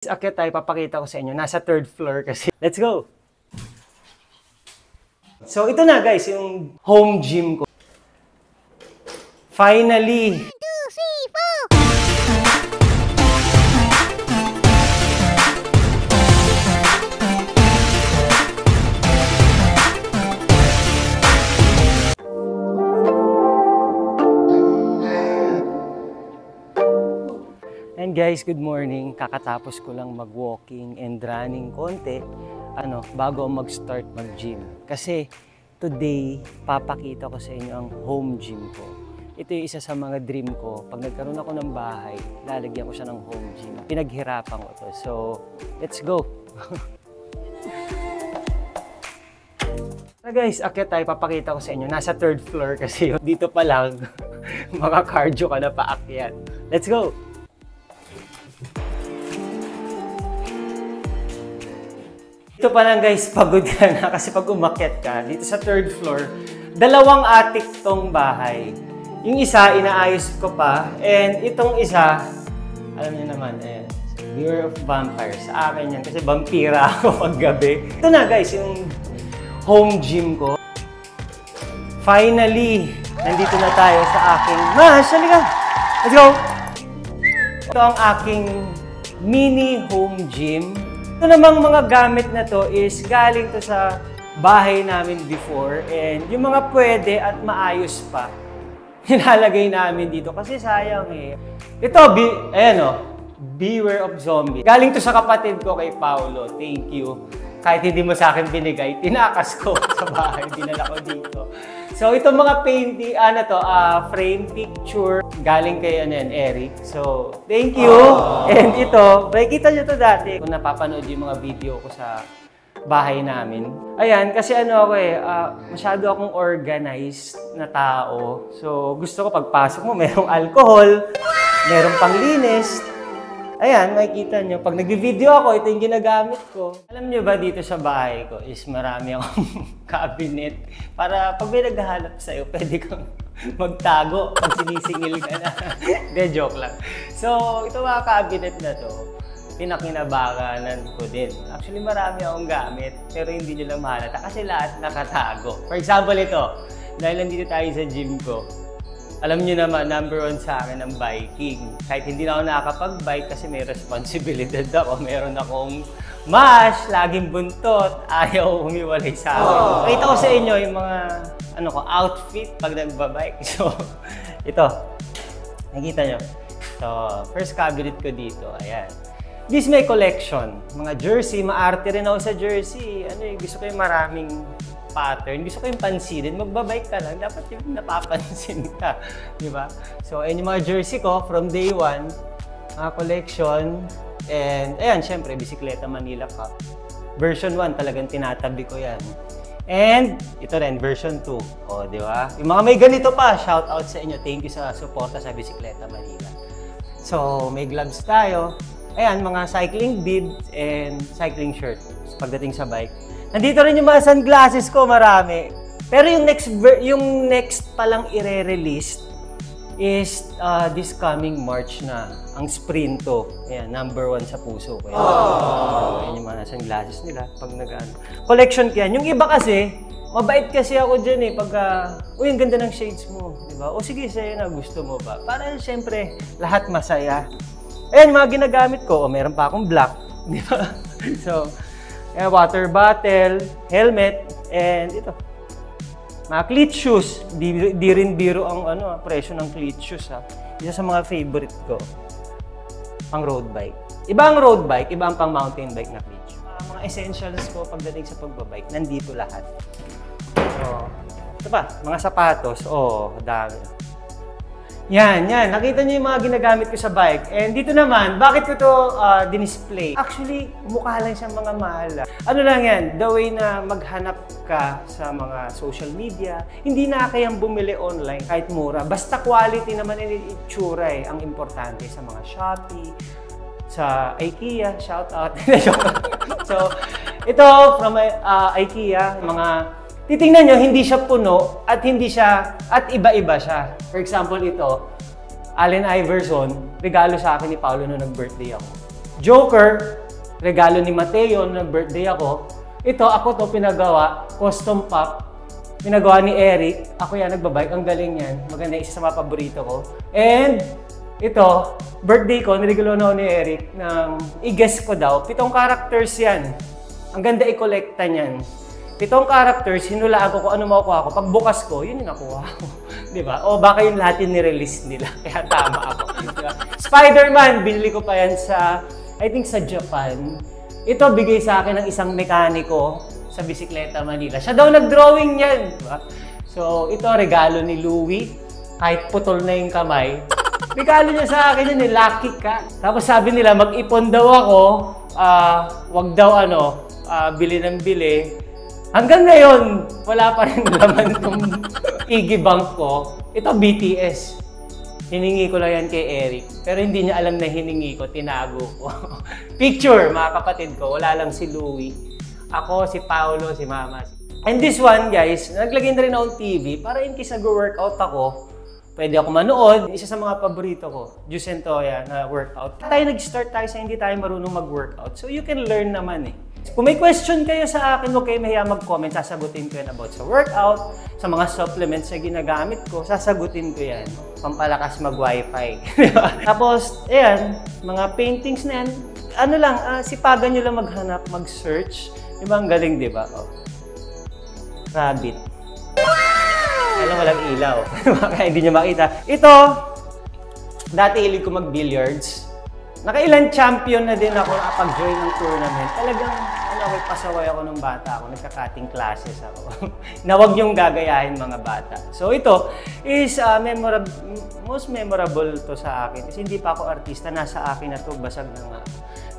Akyat tayo, papakita ko sa inyo. Nasa 3rd floor kasi. Let's go! So, ito na guys, yung home gym ko. Finally! 1, 2, 3, 4. And guys, good morning. Kakatapos ko lang mag-walking and running konti bago mag-start mag-gym. Kasi today, papakita ko sa inyo ang home gym ko. Ito yung isa sa mga dream ko. Pag nagkaroon ako ng bahay, lalagyan ko siya ng home gym. Pinaghirapan ko to. So, let's go! Na guys, akyat tayo, papakita ko sa inyo. Nasa 3rd floor kasi dito pa lang, maka-cardio ka na paakyat. Let's go! Ito pa lang guys, pagod ka na kasi pag umakyat ka dito sa 3rd floor, 2 attic tong bahay. Yung isa, inaayos ko pa. And itong isa, alam niyo naman, Beware of Vampires. Sa akin yan kasi vampira ako paggabi. Ito na guys, yung home gym ko. Finally, nandito na tayo sa aking... halika! Let's go! Ito ang aking mini home gym. Ito namang mga gamit na to is galing to sa bahay namin before, and yung mga pwede at maayos pa, nilalagay namin dito kasi sayang eh. Ito, Beware of Zombie. Galing to sa kapatid ko kay Paolo. Thank you. Kahit hindi mo sa akin binigay, tinakas ko sa bahay, dinala ko dito. So, itong mga painting, frame picture, galing kay Eric. So, thank you. And ito, makikita nyo to dati. Kung napapanood yung mga video ko sa bahay namin. Ayan, kasi masyado akong organized na tao. So, gusto ko pagpasok mo, merong alcohol, merong panglinis. Ayan, makikita nyo. Pag nag-video ako, ito yung ginagamit ko. Alam nyo ba dito sa bahay ko is marami akong cabinet. Para pag may naghahanap sa'yo, pwede kang magtago pag sinisingil ka na. Hindi, joke lang. So, ito mga cabinet na to, pinakinabanganan ko din. Actually, marami akong gamit, pero hindi nyo lang mahalata kasi lahat nakatago. For example, ito. Dahil nandito tayo sa gym ko, alam niyo naman, #1 sa akin ang biking. Kahit hindi na ako nakakapag-bike kasi may responsibilidad ako. Meron akong mash, laging buntot, ayaw humiwalay sa akin. Pakita ko sa inyo yung mga outfit pag nagbabike. So, ito. Nakikita nyo. So, first cabinet ko dito. Ayan. This may collection. Mga jersey. Maarte rin ako sa jersey. Gusto ko yung maraming pattern. Gusto ko yung pansinin. Magbabike ka lang. Dapat yung napapansin ka. Di ba? So, ayan yung mga jersey ko from day 1. Mga collection. And, ayan, syempre, Bisikleta Manila Cup. Version 1, talagang tinatabi ko yan. And, ito rin, version 2. O, di ba? Yung mga may ganito pa, shout out sa inyo. Thank you sa suporta sa Bisikleta Manila. So, may gloves tayo. Ayan, mga cycling bibs and cycling shirt pagdating sa bike. Nandito rin yung mga sunglasses ko, marami. Pero yung next palang ire-release is this coming March na. Ang Sprinto. Ayan, #1 sa puso ko. Ayan yung mga sunglasses nila pag collection ko yan. Yung iba kasi, mabait kasi ako dyan eh. Uy, ang ganda ng shades mo. Diba? O sige, sa'yo na gusto mo ba? Para siyempre, lahat masaya. Ayan, mga ginagamit ko. Meron pa akong black. Diba? So, water bottle, helmet, and ito. Mga cleat shoes. Di rin biro ang presyo ng cleat shoes ha. Isa sa mga favorite ko. Pang road bike. Iba ang road bike, iba ang pang mountain bike na cleat shoes. Mga essentials ko pagdating sa pagbabike, nandito lahat. So, ito pa, mga sapatos. Dami. Yan. Nakita niyo yung mga ginagamit ko sa bike. And dito naman, bakit ko to dinisplay? Actually, mukha lang siyang mga mahal. Ano lang yan, the way na maghanap ka sa mga social media, hindi na kayang bumili online kahit mura. Basta quality naman yung itsura eh, ang importante sa mga Shopee, sa IKEA, shout out. So, ito from IKEA, titingnan nyo, hindi siya puno at iba-iba siya. For example, ito, Allen Iverson, regalo sa akin ni Paolo nung nag-birthday ako. Joker, regalo ni Mateo na birthday ako. Ito, ako to pinagawa, custom pop. Pinagawa ni Eric. Ako yan, nagbabike. Ang galing yan. Maganda, isa sa mga paborito ko. And ito, birthday ko, niregalo na ako ni Eric ng i-guess ko daw. 7 characters yan. Ang ganda i-collecta niyan. 7 characters, hinulaan ko kung ano makukuha ko. Pagbukas ko, yun yung nakuha ko. Diba? O baka yung lahat yung nirelease nila. Kaya tama ako. Diba? Spider-Man, binili ko pa yan sa, I think sa Japan. Ito, bigay sa akin ng isang mekaniko sa Bisikleta Manila. Siya daw nag-drawing yan. Diba? So, ito, regalo ni Louie. Kahit putol na yung kamay. Regalo niya sa akin yun, lucky ka. Tapos sabi nila, mag-ipon daw ako. Wag daw bili ng bili. Hanggang ngayon, wala pa rin laman itong piggy bank ko. Ito, BTS. Hiningi ko lang yan kay Eric. Pero hindi niya alam na hiningi ko, tinago ko. Picture, mga kapatid ko. Wala lang si Louie. Ako, si Paolo, si Mama. And this one, guys, naglagay na rin akong TV para in case nag-workout ako, pwede ako manood. Isa sa mga paborito ko, Diyos and Toya, na workout. Nag-start tayo sa hindi tayo marunong mag-workout. So you can learn naman eh. Kung may question kayo sa akin, okay, mahiya mag-comment, sasagutin ko yan about sa workout, sa mga supplements na ginagamit ko, sasagutin ko yan. Pampalakas mag-wifi. Tapos, ayan, mga paintings na yan, ano lang, sipagan nyo lang maghanap, mag-search. Diba ang galing, diba? Oh. Rabbit. Alam, walang ilaw. Kaya hindi nyo makita. Ito, dati hilig ko mag-billiards. Nakailang champion na din ako nakapag-join ng tournament. Talagang, pasaway ako nung bata ako. Nagka-cutting classes ako. Na wag yung gagayahin mga bata. So ito is most memorable to sa akin. Kasi hindi pa ako artista, nasa akin na to, basag na nga.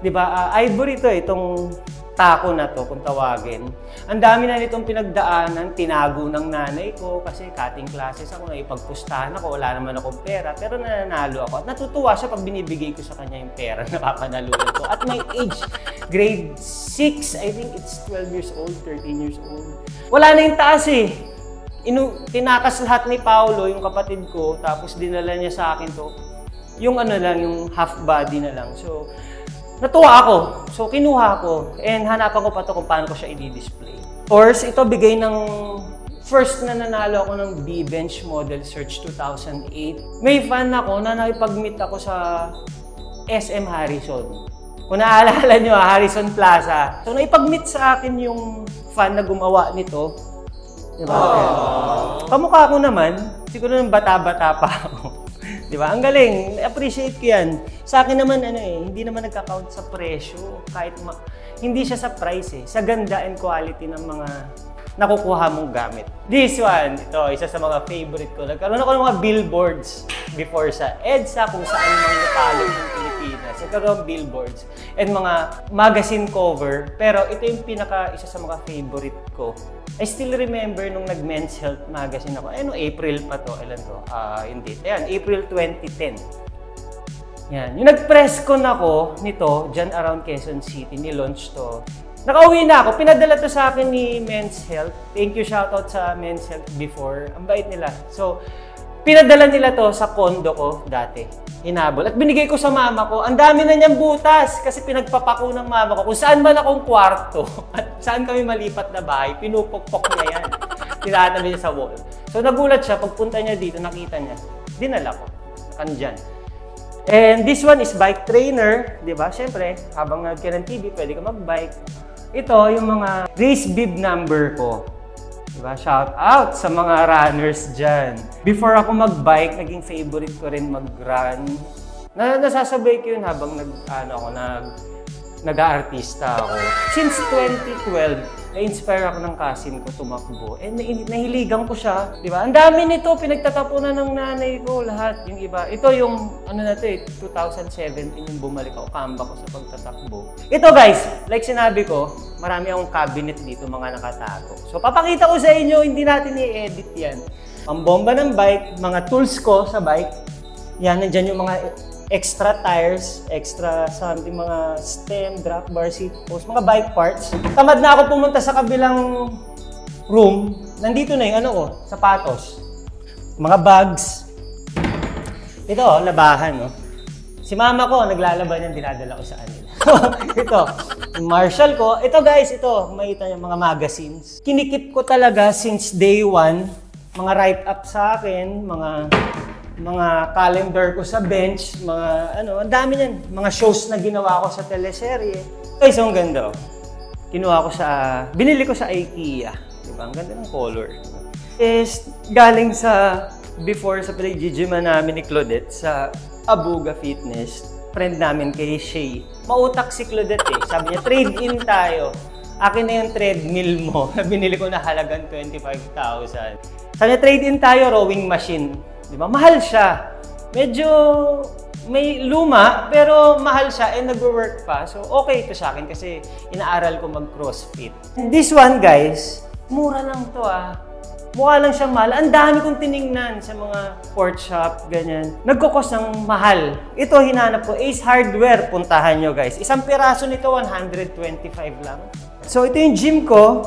Diba, ivory to itong tako na to, kung tawagin. Ang dami na nitong pinagdaanan, tinago ng nanay ko kasi cutting classes ako, naipagpustahan ako, wala naman akong pera, pero nananalo ako. At natutuwa siya pag binibigay ko sa kanya yung pera na papanalunan ko. At my age, grade 6, I think it's 12 years old, 13 years old. Wala na yung taas eh. Tinakas lahat ni Paolo, yung kapatid ko, tapos dinala niya sa akin to. Yung yung half body na lang. So, natuwa ako. So, kinuha ko. And hanapan ko pa to kung paano ko siya i-display. Of course, ito bigay ng first na nanalo ako ng B-Bench Model Search 2008. May fan ako na nakipag-meet ako sa SM Harrison. Kung naaalala nyo, Harrison Plaza. So, naipag-meet sa akin yung fan na gumawa nito. Diba? Kamukha ko naman. Siguro nung bata-bata pa ako. Diba? Ang galing. Appreciate ko yan. Sa akin naman, hindi naman nagka-count sa presyo. Kahit hindi siya sa price eh. Sa ganda and quality ng mga nakukuha mong gamit. This one, ito, isa sa mga favorite ko. Nagkaroon ako ng mga billboards before sa EDSA, kung saan mga natalo ng Pilipinas. Nagkaroon ng billboards and mga magazine cover. Pero ito yung isa sa mga favorite ko. I still remember nung nag-Men's Health magazine ako. April pa to. Ilan to? Hindi. Ayan, April 2010. Yan. Yung nag-press con ako nito, dyan around Quezon City, ni-launch to. Nakauwi na ako. Pinadala to sa akin ni Men's Health. Thank you, shoutout sa Men's Health before. Ang bait nila. So, pinadala nila to sa condo ko dati. Hinabol. At binigay ko sa mama ko. Ang dami na niyang butas kasi pinagpapako ng mama ko. Kung saan man akong kwarto at saan kami malipat na bahay, pinupokpok niya yan. Tinatabi niya sa wall. So, nagulat siya. Pagpunta niya dito, nakita niya. Dinala ko. Kandyan. And this one is bike trainer, di ba? Siyempre, habang nag ka ng TV, pwede ka mag-bike. Ito, yung mga race bib number ko. Di ba? Shout out sa mga runners dyan. Before ako mag-bike, naging favorite ko rin mag-run. Nasasabay ko yun habang nag-aartista ako. Since 2012, na-inspire ako ng cousin ko tumakbo. And nahiligan ko siya. Di ba? Ang dami nito, pinagtatapunan ng nanay ko, lahat. Yung iba. Ito yung, 2017 yung bumalik ako, comeback ko sa pagtatakbo. Ito guys, like sinabi ko, marami akong cabinet dito, mga nakatago. So, papakita ko sa inyo, hindi natin i-edit yan. Ang bomba ng bike, mga tools ko sa bike. Yan, nandyan yung mga extra tires, extra something, mga stem, drop bar, seat post, mga bike parts. Tamad na ako pumunta sa kabilang room. Nandito na yung sapatos. Mga bags. Ito, labahan, Si mama ko, naglalaban yan, dinadala ko sa kanila. Ito, yung Marshall ko. Ito guys, ito, makita niyo mga magazines. Kinikip ko talaga since day one. Mga write-up sa akin, mga calendar ko sa bench, mga ano, ang dami niyan. Mga shows na ginawa ko sa teleserye. Guys, ang ganda. Kinuha ko sa, binili ko sa IKEA. Diba? Ang ganda ng color. Is galing sa, before sa pinag-gyman namin ni Claudette sa Abuga Fitness, friend namin kay Shay. Mautak si Claudette eh. Sabi niya, trade-in tayo. Akin na yung treadmill mo. Binili ko na halagang 25,000. Sabi niya, trade-in tayo, rowing machine. Di ba? Mahal siya. Medyo may luma, pero mahal siya and nag-work pa. So, okay ito sa akin kasi inaaral ko mag-crossfit. This one, guys, mura lang to ah. Mukha lang siyang mahal. Ang dami kong tiningnan sa mga sports shop, ganyan. Nagkukos ng mahal. Ito, hinanap ko. Ace Hardware. Puntahan nyo, guys. Isang piraso nito, 125 lang. So, ito yung gym ko.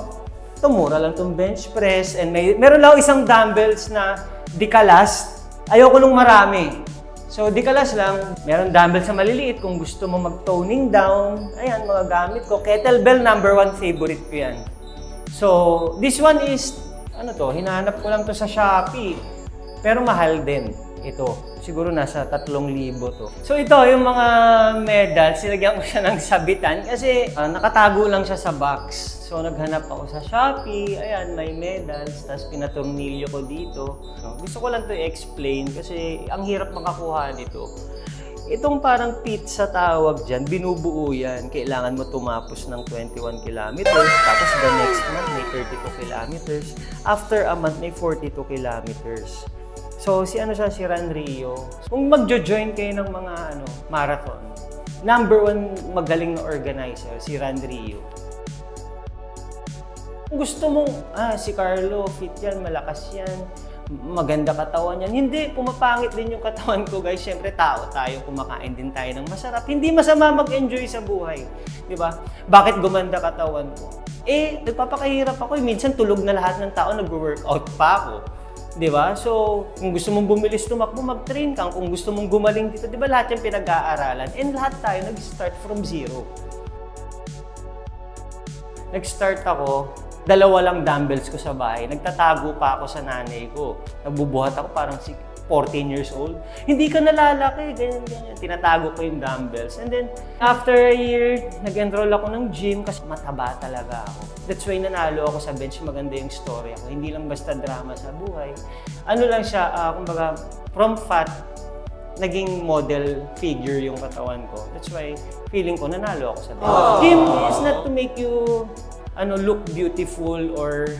Ito, mura lang itong bench press. And meron lang isang dumbbells na Dikalas. Ayoko nung marami. So, Dikalas lang. Meron dumbbells na maliliit kung gusto mo mag-toning down. Ayan, mga gamit ko. Kettlebell, #1 favorite ko yan. So, this one is ano to, hinahanap ko lang to sa Shopee. Pero mahal din ito. Siguro nasa 3,000 to. So ito, yung mga medals, silagyan ko siya ng sabitan kasi nakatago lang siya sa box. So naghanap ako sa Shopee, ayan, may medals, tapos pinatornilyo ko dito. So, gusto ko lang to i-explain kasi ang hirap makakuha nito. Itong parang pizza tawag dyan, binubuo yan. Kailangan mo tumapos ng 21 kilometers, tapos the next month may 32 kilometers. After a month may 42 kilometers. So, si Ran Rio, kung magjo-join kayo ng mga marathon, #1 magaling na organizer, si Ran Rio. Kung gusto mong, si Carlo, fit yan, malakas yan, maganda katawan yan. Hindi, pumapangit din yung katawan ko, guys. Siyempre, tao tayo, kumakain din tayo ng masarap. Hindi masama mag-enjoy sa buhay. Di ba? Bakit gumanda katawan ko? Eh, nagpapakahirap ako. Minsan, tulog na lahat ng tao, nag-workout pa ako. Di ba? So, kung gusto mong bumilis tumakbo, mag-train ka. Kung gusto mong gumaling dito, di ba lahat yung pinag-aaralan? And lahat tayo nag-start from zero. Nag-start ako, 2 lang dumbbells ko sa bahay. Nagtatago pa ako sa nanay ko. Nagbubuhat ako parang 14 years old. Hindi ka nalalaki, ganyan. Tinatago ko yung dumbbells. And then, after a year, nag-enroll ako ng gym kasi mataba talaga ako. That's why nanalo ako sa bench. Maganda yung story ako. Hindi lang basta drama sa buhay. Ano lang siya, kumbaga, from fat, naging model figure yung katawan ko. That's why, feeling ko, nanalo ako sa bench. Gym is not to make you look beautiful or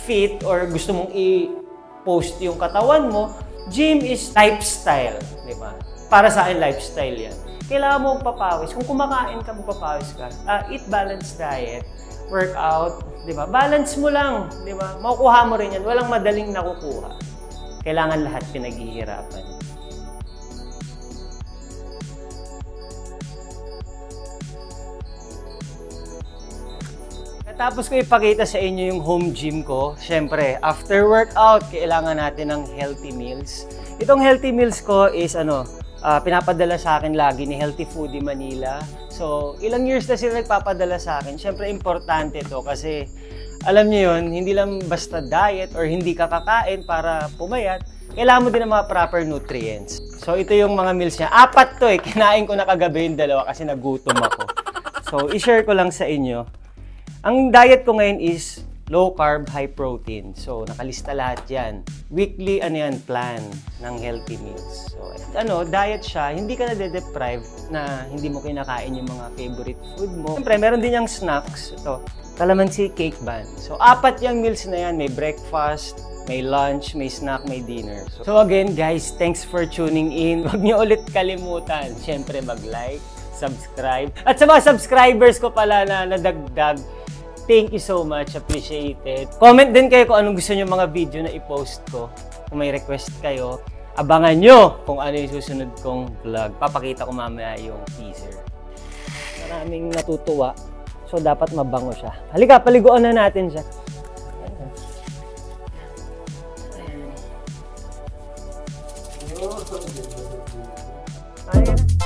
fit or gusto mong i-post yung katawan mo. Gym is lifestyle, di ba? Para sa akin, lifestyle yan. Kailangan mo papawis. Kung kumakain ka, magpapawis ka. Eat balanced diet, workout, di ba? Balance mo lang, di ba? Makukuha mo rin yan. Walang madaling nakukuha. Kailangan lahat pinaghihirapan. Tapos ko ipakita sa inyo yung home gym ko. Siyempre, after workout, kailangan natin ng healthy meals. Itong healthy meals ko is pinapadala sa akin lagi ni Healthy Foodie Manila. So, ilang years na sila nagpapadala sa akin. Siyempre, importante to kasi alam niyo yun, hindi lang basta diet or hindi ka kakain para pumayat. Kailangan mo din ng mga proper nutrients. So, ito yung mga meals niya. 4 to eh. Kinain ko na kagabi yung 2 kasi nagutom ako. So, i-share ko lang sa inyo. Ang diet ko ngayon is low carb, high protein. So, nakalista lahat yan. Weekly, plan ng healthy meals. So, diet siya. Hindi ka na-deprive na hindi mo kinakain yung mga favorite food mo. Siyempre, meron din yung snacks. Ito, calamansi cake bun. So, 4 yung meals na yan. May breakfast, may lunch, may snack, may dinner. So, again, guys, thanks for tuning in. Huwag niyo ulit kalimutan. Siyempre, mag-like, subscribe. At sa mga subscribers ko pala na nadagdag, thank you so much. Appreciate it. Comment din kayo kung anong gusto nyo mga video na i-post ko. Kung may request kayo, abangan nyo kung ano yung susunod kong vlog. Papakita ko mamaya yung teaser. Maraming natutuwa. So, dapat mabango siya. Halika, paliguan na natin siya. Ayan.